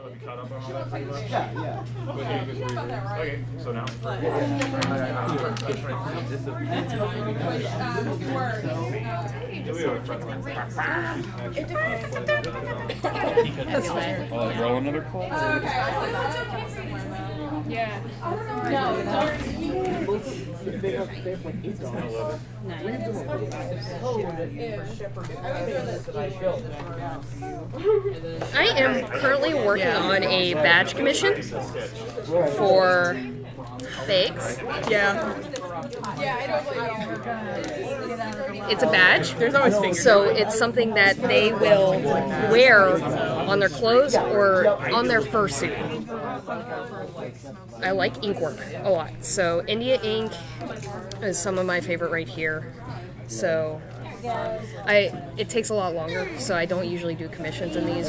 So have you caught up on all that pretty much? Yeah. Okay, so now? Roll another call? Yeah. I am currently working on a badge commission for fakes. Yeah. It's a badge. There's always fingers. So it's something that they will wear on their clothes or on their fursuit. I like ink work a lot. So India ink is some of my favorite right here. So it takes a lot longer, so I don't usually do commissions in these.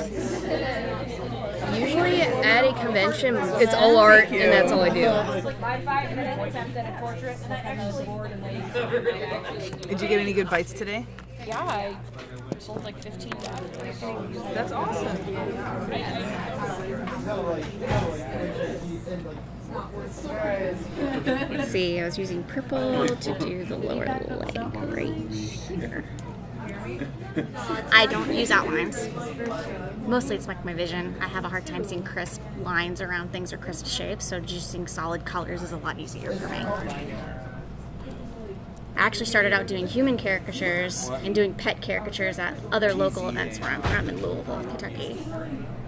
Usually at a convention, it's all art, and that's all I do. Did you get any good bites today? Yeah, I sold like 15 bags. That's awesome. Let's see, I was using purple to do the lower leg right here. I don't use outlines. Mostly it's like my vision. I have a hard time seeing crisp lines around things or crisp shapes, so just using solid colors is a lot easier for me. I actually started out doing human caricatures and doing pet caricatures at other local events where I'm from in Louisville, Kentucky.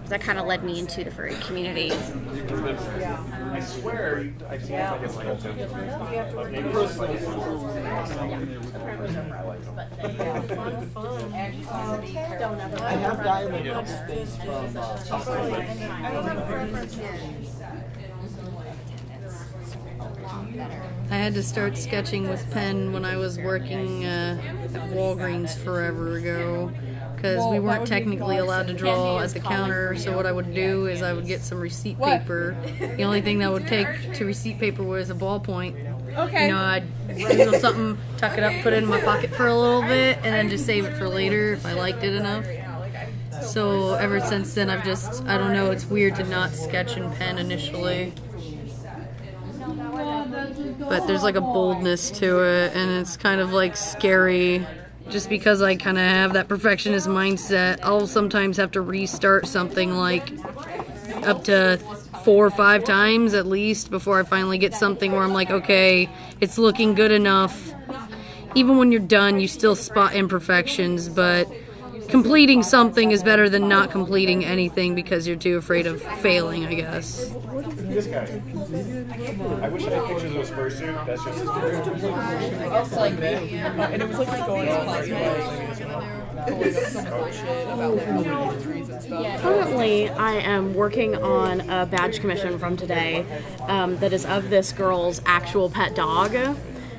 That kind of led me into the furry community. I swear I've seen it like a I have gotten the this from I had to start sketching with pen when I was working at Walgreens forever ago, because we weren't technically allowed to draw at the counter. So what I would do is I would get some receipt paper. The only thing that would take to receipt paper was a ballpoint. Okay. You know, I'd doodle something, tuck it up, put it in my pocket for a little bit, and then just save it for later if I liked it enough. So ever since then, I don't know, it's weird to not sketch in pen initially. But there's like a boldness to it, and it's kind of like scary. Just because I kind of have that perfectionist mindset, I'll sometimes have to restart something like up to 4 or 5 times at least before I finally get something where I'm like, okay, it's looking good enough. Even when you're done, you still spot imperfections, but completing something is better than not completing anything because you're too afraid of failing, I guess. This guy. I wish I had pictures of his fursuit. That's just his And it was like going on Currently, I am working on a badge commission from today that is of this girl's actual pet dog.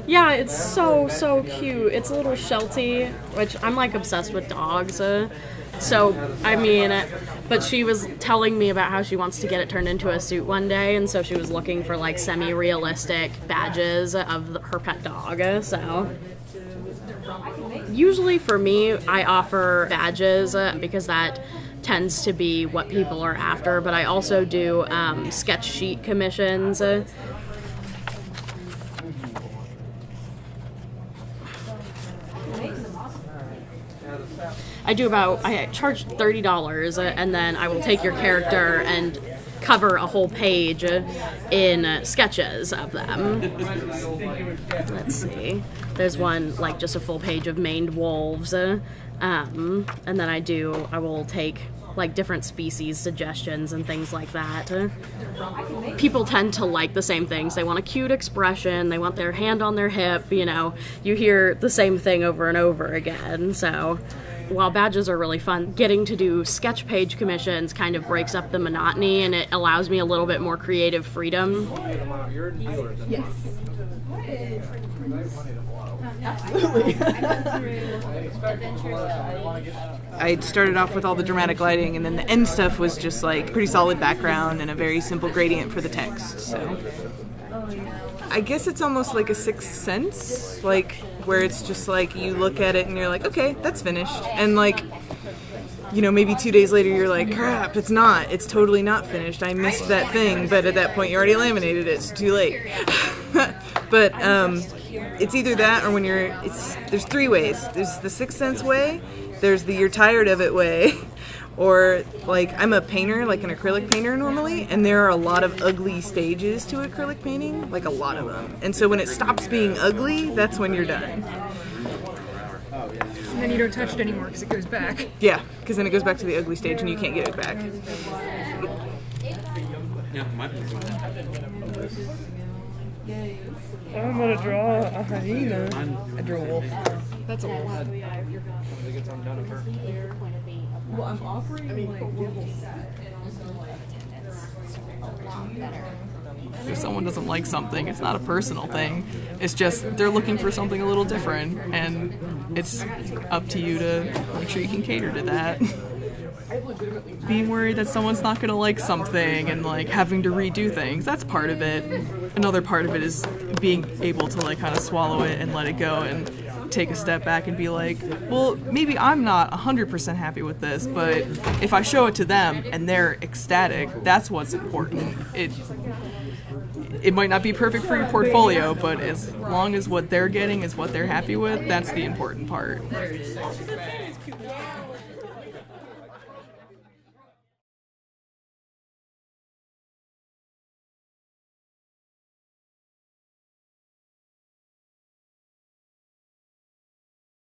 Yeah, it's so cute. It's a little Sheltie, which I'm like obsessed with dogs. But she was telling me about how she wants to get it turned into a suit one day, and so she was looking for like semi-realistic badges of her pet dog. So usually for me, I offer badges because that tends to be what people are after, but I also do sketch sheet commissions. I charge $30, and then I will take your character and cover a whole page in sketches of them. Let's see. There's one, like, just a full page of maned wolves, and then I will take, like, different species suggestions and things like that. People tend to like the same things. They want a cute expression, they want their hand on their hip, you hear the same thing over and over again, so while badges are really fun, getting to do sketch page commissions kind of breaks up the monotony, and it allows me a little bit more creative freedom. Yes. I started off with all the dramatic lighting, and then the end stuff was just like pretty solid background and a very simple gradient for the text. So I guess it's almost like a sixth sense, like where it's just like you look at it and you're like, okay, that's finished. And like you know, maybe 2 days later you're like, crap, it's totally not finished. I missed that thing, but at that point you already laminated it, it's too late. But it's either that or when there's 3 ways. There's the Sixth Sense way, there's the you're tired of it way, or like I'm a painter, like an acrylic painter normally, and there are a lot of ugly stages to acrylic painting, like a lot of them. And so when it stops being ugly, that's when you're done. And then you don't touch it anymore because it goes back. Yeah, because then it goes back to the ugly stage and you can't get it back. I'm gonna draw a hyena. I drew a wolf. That's a wolf. Well, I'm offering if someone doesn't like something, it's not a personal thing. It's just they're looking for something a little different, and it's up to you to make sure you can cater to that. Being worried that someone's not gonna like something and like having to redo things, that's part of it. Another part of it is being able to like kind of swallow it and let it go and take a step back and be like, well, maybe I'm not 100% happy with this, but if I show it to them and they're ecstatic, that's what's important. It might not be perfect for your portfolio, but as long as what they're getting is what they're happy with, that's the important part.